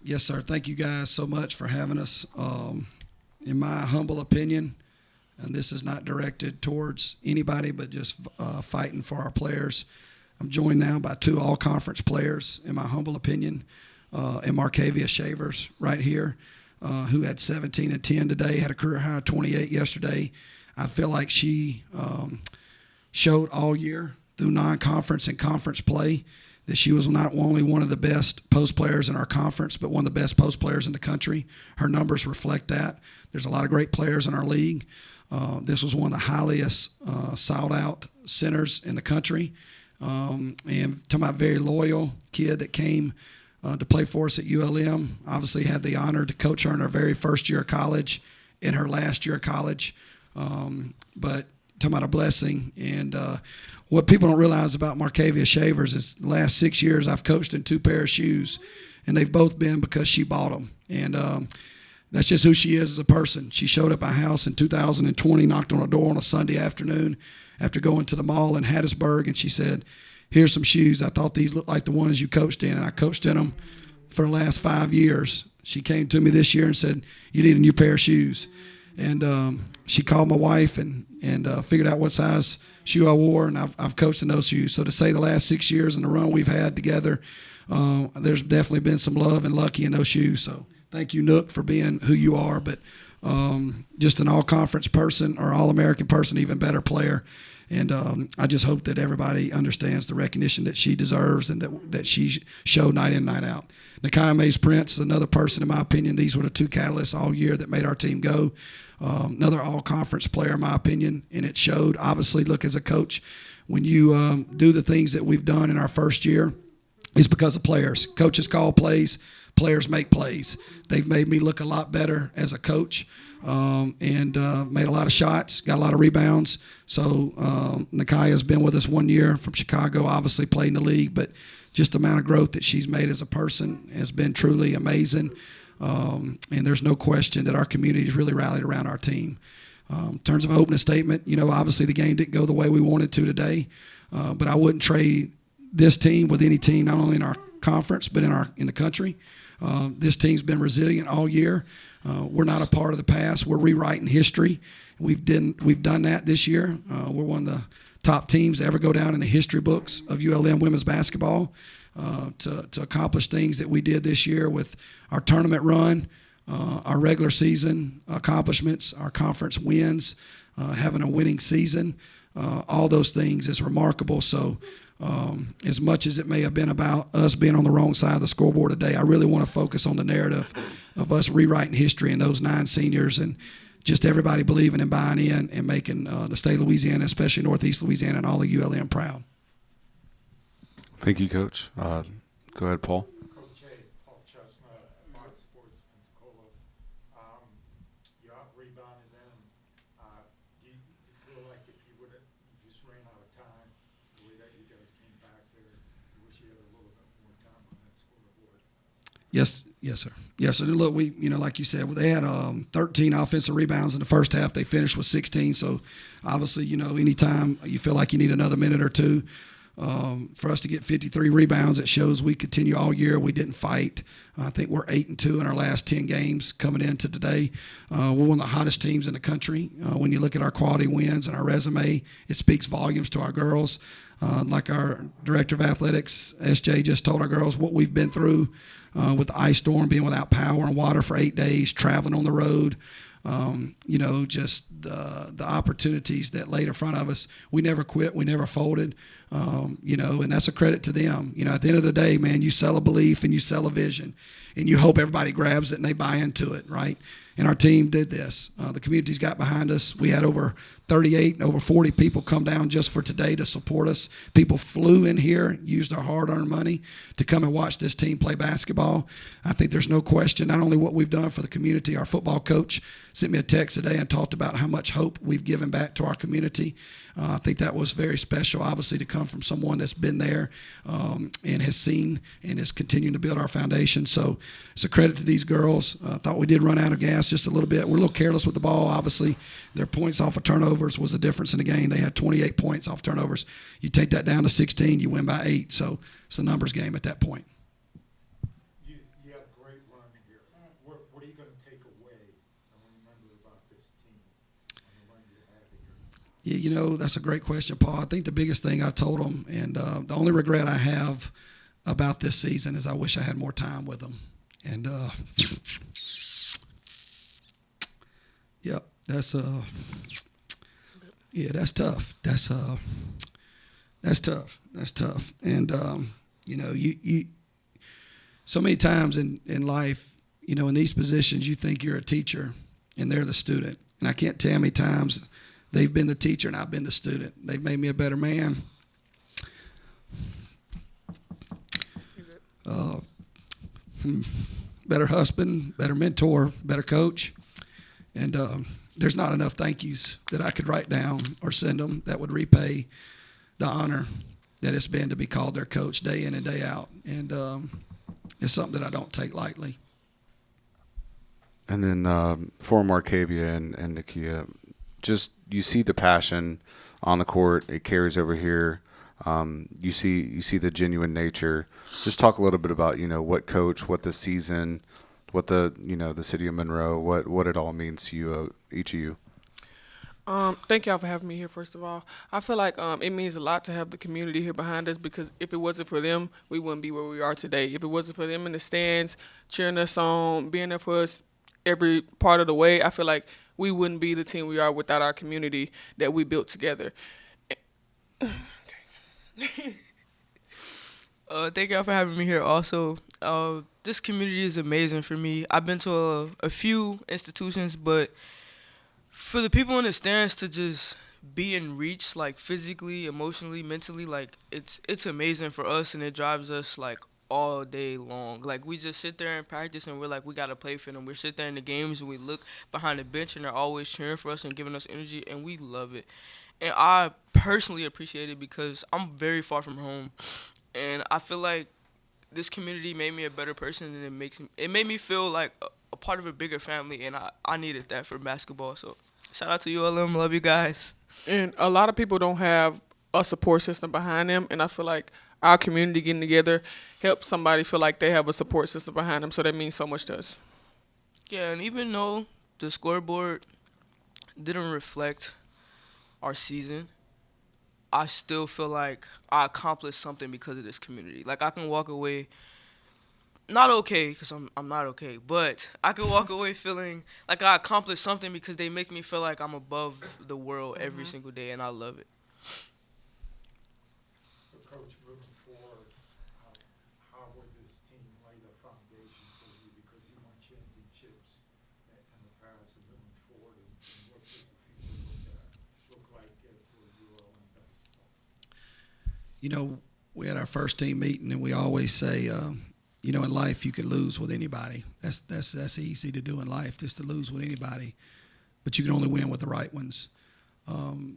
Yes, sir. Thank you guys so much for having us. In my humble opinion, and this is not directed towards anybody, but just fighting for our players. I'm joined now by two all-conference players, in my humble opinion, and Markavia Shavers right here, who had 17 and 10 today, had a career high of 28 yesterday. I feel like she showed all year through non-conference and conference play that she was not only one of the best post players in our conference, but one of the best post players in the country. Her numbers reflect that. There's a lot of great players in our league. This was one of the highest sought-out centers in the country. And talking about very loyal kid that came to play for us at ULM. Obviously had the honor to coach her in her very first year of college, in her last year of college. But talking about a blessing. And what people don't realize about Markavia Shavers is the last 6 years I've coached in two pair of shoes, and they've both been because she bought them. And that's just who she is as a person. She showed up at my house in 2020, knocked on a door on a Sunday afternoon after going to the mall in Hattiesburg, and she said, "Here's some shoes. I thought these looked like the ones you coached in," and I coached in them for the last 5 years. She came to me this year and said, "You need a new pair of shoes." And she called my wife and figured out what size shoe I wore, and I've coached in those shoes. So to say the last 6 years and the run we've had together, there's definitely been some love and lucky in those shoes. So thank you, Nook, for being who you are, but just an all-conference person or all-American person, even better player. And I just hope that everybody understands the recognition that she deserves and that she showed night in, night out. Nakia Mays Prince is another person, in my opinion. These were the two catalysts all year that made our team go. Another all-conference player, in my opinion, and it showed. Obviously, look, as a coach, when you do the things that we've done in our first year, it's because of players. Coaches call plays. Players make plays. They've made me look a lot better as a coach and made a lot of shots, got a lot of rebounds. So Nakia's been with us 1 year from Chicago, obviously played in the league, but just the amount of growth that she's made as a person has been truly amazing. And there's no question that our community has really rallied around our team. In terms of opening statement, obviously the game didn't go the way we wanted to today, but I wouldn't trade this team with any team, not only in our conference but in the country. This team's been resilient all year. We're not a part of the past. We're rewriting history. We've done that this year. We're one of the top teams to ever go down in the history books of ULM women's basketball. To accomplish things that we did this year with our tournament run, our regular season accomplishments, our conference wins, having a winning season, all those things is remarkable. So as much as it may have been about us being on the wrong side of the scoreboard today, I really want to focus on the narrative of us rewriting history and those 9 seniors and just everybody believing and buying in and making the state of Louisiana, especially Northeast Louisiana, and all of ULM proud. Thank you, Coach. Go ahead, Paul. Coach J, Paul Chestnut, Fox Sports, Pensacola. You out-rebounded them. Do you feel like if you would have just ran out of time, the way that you guys came back there, you wish you had a little bit more time on that scoreboard? Yes, sir. Yes, sir. Look, like you said, they had 13 offensive rebounds in the first half. They finished with 16. So, obviously, anytime you feel like you need another minute or two, for us to get 53 rebounds, it shows we continue all year. We didn't fight. I think we're 8-2 in our last 10 games coming into today. We're one of the hottest teams in the country. When you look at our quality wins and our resume, it speaks volumes to our girls. Like our director of athletics, SJ, just told our girls what we've been through with the ice storm, being without power and water for 8 days, traveling on the road. Just the opportunities that laid in front of us. We never quit. We never folded, and that's a credit to them. At the end of the day, man, you sell a belief and you sell a vision, and you hope everybody grabs it and they buy into it, right? And our team did this. The community's got behind us. We had over 38, over 40 people come down just for today to support us. People flew in here, used their hard-earned money to come and watch this team play basketball. I think there's no question, not only what we've done for the community. Our football coach sent me a text today and talked about how much hope we've given back to our community. I think that was very special, obviously, to come from someone that's been there and has seen and is continuing to build our foundation. So it's a credit to these girls. I thought we did run out of gas just a little bit. We're a little careless with the ball, obviously. Their points off of turnovers was the difference in the game. They had 28 points off turnovers. You take that down to 16, you win by 8. So it's a numbers game at that point. You you had a great run here. What are you going to take away and remember about this team and the run you had here? Yeah, that's a great question, Paul. I think the biggest thing I told them, and the only regret I have about this season is I wish I had more time with them. And yep, that's that's tough. That's tough. That's tough. And you so many times in life, in these positions, you think you're a teacher and they're the student. And I can't tell how many times they've been the teacher and I've been the student. They've made me a better man. Better husband, better mentor, better coach. And there's not enough thank yous that I could write down or send them that would repay the honor that it's been to be called their coach day in and day out. And it's something that I don't take lightly. And then for Marcavia and Nakia, just you see the passion on the court. It carries over here. You see the genuine nature. Just talk a little bit about what coach, what the season, what the the city of Monroe, what it all means to you, each of you. Thank y'all for having me here, first of all. I feel like it means a lot to have the community here behind us, because if it wasn't for them, we wouldn't be where we are today. If it wasn't for them in the stands, cheering us on, being there for us every part of the way, I feel like we wouldn't be the team we are without our community that we built together. Thank y'all for having me here also. This community is amazing for me. I've been to a few institutions, but for the people in the stands to just be in reach, like physically, emotionally, mentally, like it's amazing for us, and it drives us like all day long. Like we just sit there and practice, and we're like, we gotta play for them. We sit there in the games and we look behind the bench, and they're always cheering for us and giving us energy, and we love it. And I personally appreciate it because I'm very far from home, and I feel like this community made me a better person, and it made me feel like a part of a bigger family, and I needed that for basketball. So shout out to ULM, love you guys. And a lot of people don't have a support system behind them, and I feel like our community getting together helps somebody feel like they have a support system behind them, so that means so much to us. Yeah, and even though the scoreboard didn't reflect our season, I still feel like I accomplished something because of this community. Like I can walk away not okay, because I'm not okay, but I can walk away feeling like I accomplished something because they make me feel like I'm above the world every single day, and I love it. So, Coach, moving forward, how would this team lay the foundation for you? Because you won championships in the past, and moving forward, and what does the future look like for ULM basketball? We had our first team meeting, and we always say, in life you can lose with anybody. That's easy to do in life, just to lose with anybody. But you can only win with the right ones.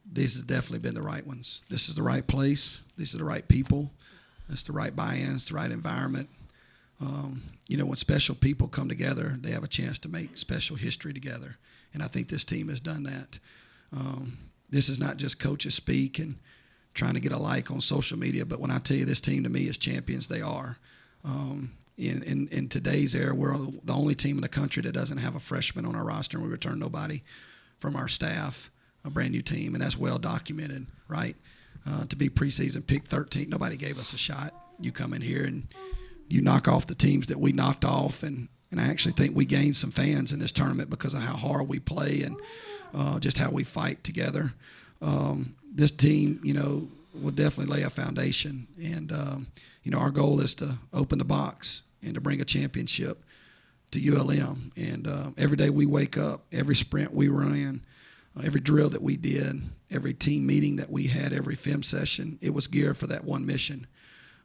This has definitely been the right ones. This is the right place. These are the right people. It's the right buy-in. It's the right environment. When special people come together, they have a chance to make special history together. And I think this team has done that. This is not just coaches speak and trying to get a like on social media, but when I tell you this team to me is champions, they are. In today's era, we're the only team in the country that doesn't have a freshman on our roster, and we return nobody from our staff, a brand new team, and that's well documented, right? To be preseason pick 13, nobody gave us a shot. You come in here and you knock off the teams that we knocked off, and I actually think we gained some fans in this tournament because of how hard we play and just how we fight together. This team, will definitely lay a foundation, and our goal is to open the box and to bring a championship to ULM. And every day we wake up, every sprint we ran, every drill that we did, every team meeting that we had, every film session, it was geared for that one mission.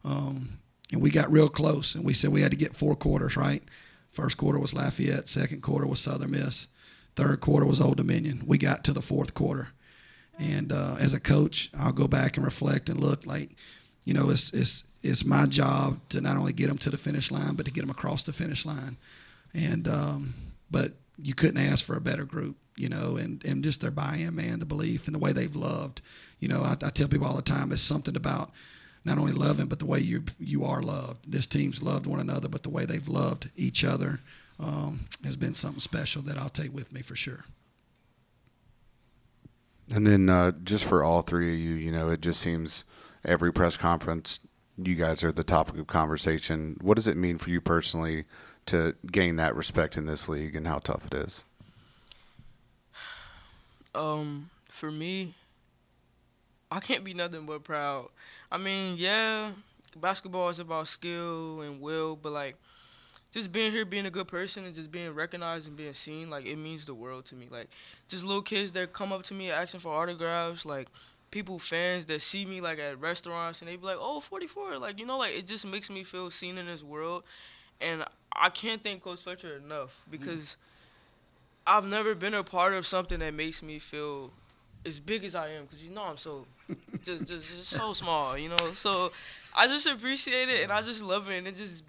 And we got real close, and we said we had to get 4 quarters, right? First quarter was Lafayette, second quarter was Southern Miss, third quarter was Old Dominion. We got to the fourth quarter. And as a coach, I'll go back and reflect and look like, it's my job to not only get them to the finish line, but to get them across the finish line. And but you couldn't ask for a better group, and just their buy-in, man, the belief and the way they've loved. I tell people all the time, it's something about not only loving, but the way you are loved. This team's loved one another, but the way they've loved each other has been something special that I'll take with me for sure. And then just for all three of you, it just seems every press conference, you guys are the topic of conversation. What does it mean for you personally to gain that respect in this league and how tough it is? For me, I can't be nothing but proud. I mean, yeah, basketball is about skill and will, but like just being here, being a good person, and just being recognized and being seen, like it means the world to me. Like just little kids that come up to me asking for autographs, like people, fans that see me like at restaurants and they be like, "Oh, 44," like like it just makes me feel seen in this world, and I can't thank Coach Fletcher enough because I've never been a part of something that makes me feel as big as I am, because I'm so just so small. So I just appreciate it and I just love it, and it just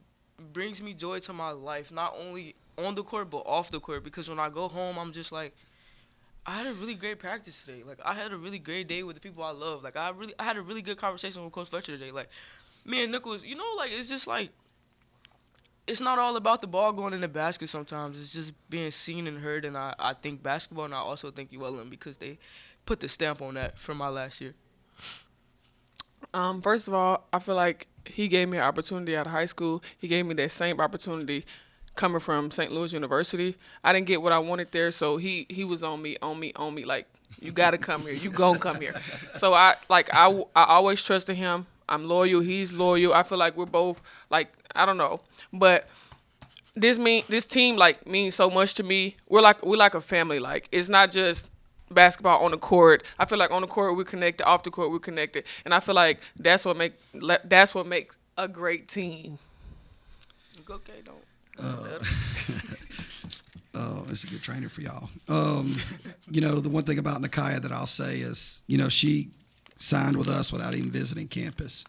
brings me joy to my life, not only on the court but off the court. Because when I go home, I'm just like, I had a really great practice today. Like I had a really great day with the people I love. Like I had a really good conversation with Coach Fletcher today. Like me and Nicholas, like it's just like it's not all about the ball going in the basket sometimes. It's just being seen and heard, and I think basketball, and I also think ULM because they put the stamp on that for my last year. First of all, I feel like he gave me an opportunity out of high school. He gave me that same opportunity coming from St. Louis University. I didn't get what I wanted there, so he was on me, like, you got to come here. You gon' come here. So I always trusted him. I'm loyal. He's loyal. I feel like we're both, like, I don't know. But this team, like, means so much to me. We're like a family. Like, it's not just basketball on the court. I feel like on the court we're connected, off the court we're connected, and I feel like that's what makes a great team. Okay, don't. It's a good trainer for y'all. The one thing about Nakia that I'll say is, she signed with us without even visiting campus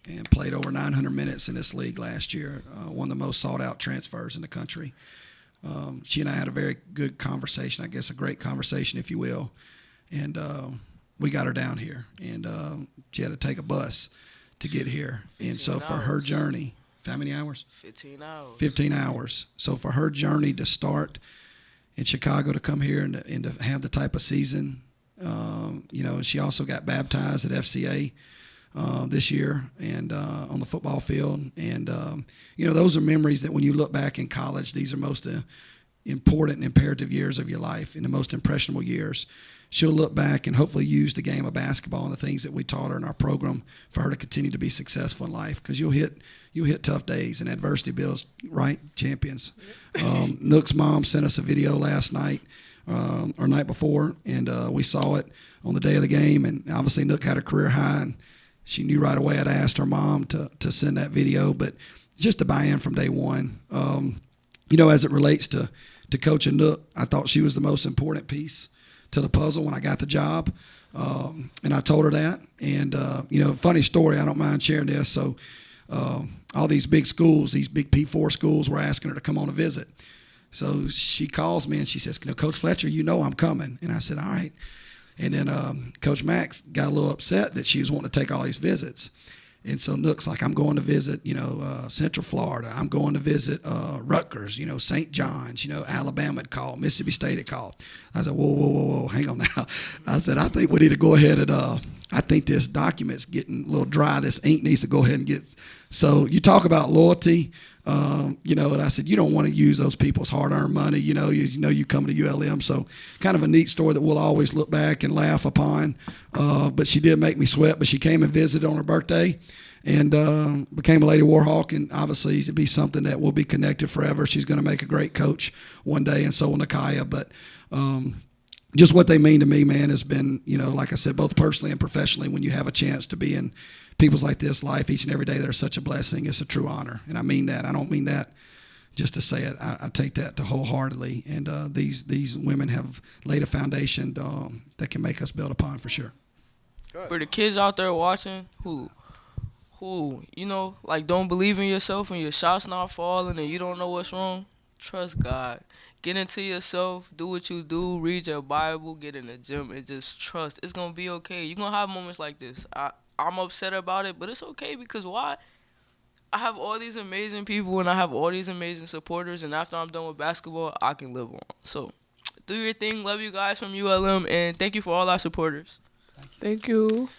and played over 900 minutes in this league last year, one of the most sought-out transfers in the country. She and I had a very good conversation, I guess a great conversation, if you will, and we got her down here, and she had to take a bus to get here. And so for her journey, how many hours? 15 hours. 15 hours. So for her journey to start in Chicago, to come here and to have the type of season, she also got baptized at FCA this year and on the football field. And, those are memories that when you look back in college, these are most important and imperative years of your life, and the most impressionable years. She'll look back and hopefully use the game of basketball and the things that we taught her in our program for her to continue to be successful in life, because you'll hit tough days, and adversity builds, right, champions. Nook's mom sent us a video last night or night before, and we saw it on the day of the game, and obviously Nook had a career high, and she knew right away. I'd asked her mom to send that video, but just to buy in from day one. As it relates to coaching Nook, I thought she was the most important piece to the puzzle when I got the job, and I told her that. And funny story, I don't mind sharing this. So all these big schools, these big P4 schools, were asking her to come on a visit. So she calls me and she says, Coach Fletcher, I'm coming. And I said, all right. And then Coach Max got a little upset that she was wanting to take all these visits. And so Nook's like, I'm going to visit, Central Florida. I'm going to visit Rutgers, St. John's, Alabama had called, Mississippi State had called. I said, whoa, hang on now. I said, I think we need to go ahead and I think this document's getting a little dry. This ink needs to go ahead and get. So you talk about loyalty, and I said, you don't want to use those people's hard-earned money. You come to ULM. So kind of a neat story that we'll always look back and laugh upon. But she did make me sweat. But she came and visited on her birthday and became a Lady Warhawk. And obviously it'd be something that will be connected forever. She's going to make a great coach one day, and so will Nakia. But just what they mean to me, man, has been, like I said, both personally and professionally, when you have a chance to be in people's like this life each and every day that are such a blessing, it's a true honor. And I mean that. I don't mean that just to say it. I take that to wholeheartedly. And these women have laid a foundation that can make us build upon for sure. For the kids out there watching who don't believe in yourself and your shot's not falling and you don't know what's wrong, trust God. Get into yourself, do what you do, read your Bible, get in the gym, and just trust. It's going to be okay. You're going to have moments like this. I'm upset about it, but it's okay because why? I have all these amazing people and I have all these amazing supporters, and after I'm done with basketball, I can live on. So, do your thing. Love you guys from ULM, and thank you for all our supporters. Thank you.